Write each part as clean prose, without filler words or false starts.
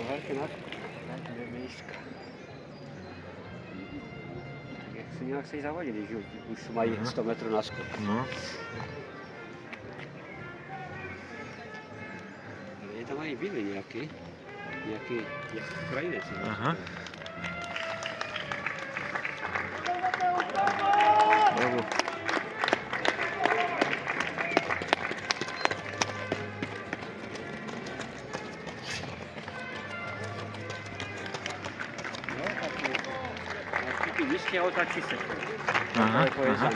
Velké náško, dvě míska. Jak si nějak se zavodit, když už mají 100 metrů náskok. No. Je tam mají bydly nějaký Ukrajinec. Aha. Bravo. Ty nízké otáčí se. Aha, aha.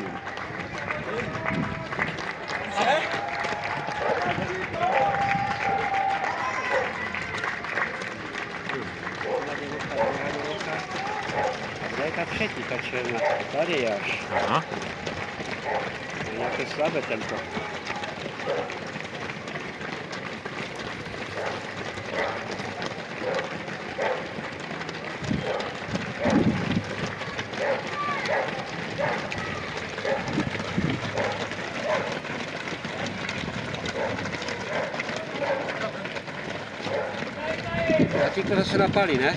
Kde je ta třetí, ta černá? Tady je až. Aha. Nějaké slabé tempo. A ty to se napálí, ne?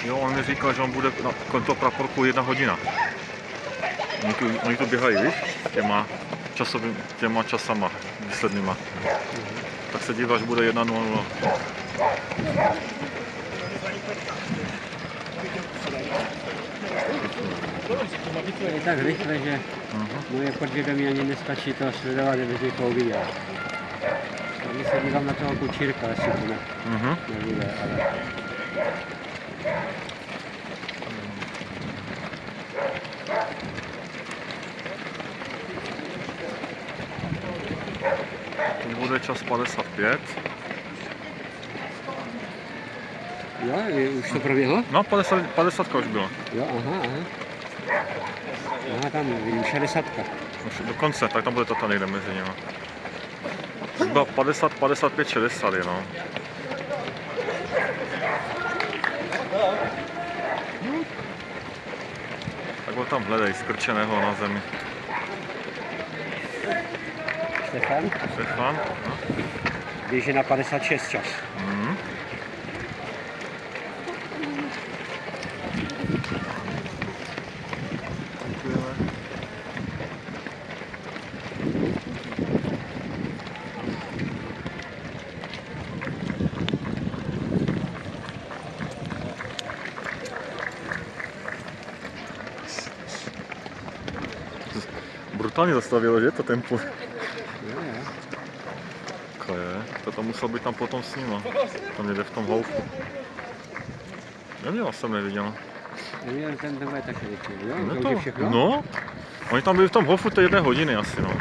Jo, on mi říkal, že on bude na konto praporku 1 hodina. Oni tu běhají, víš, těma časama výslednýma. Tak se díváš, bude 1:00. Je tak rychle, že moje podvědomí ani nestačí to sledovat, kdyby si to uviděl. Tady se dívám na toho kučírka, jestli to nebude, ale... To bude čas 55. Jo, už to proběhlo? No, 50 už bylo. Jo, aha. Aha, tam vidím 60. Už dokonce, tak tam bude to někde mezi nimi. Zhruba 50, 55, 60 je, no. Tak ho tam hledej, skrčeného na zemi. Stefan, no. Běží na 56 čas. Brutálně zastavilo, že, to tempo? Jo. To tam musel být tam potom s nima. Tam jde v tom houfu. Neměl jsem neviděl. Ten bude taky rychlý, jo? No, oni tam byli v tom houfu té 1 hodiny asi, no.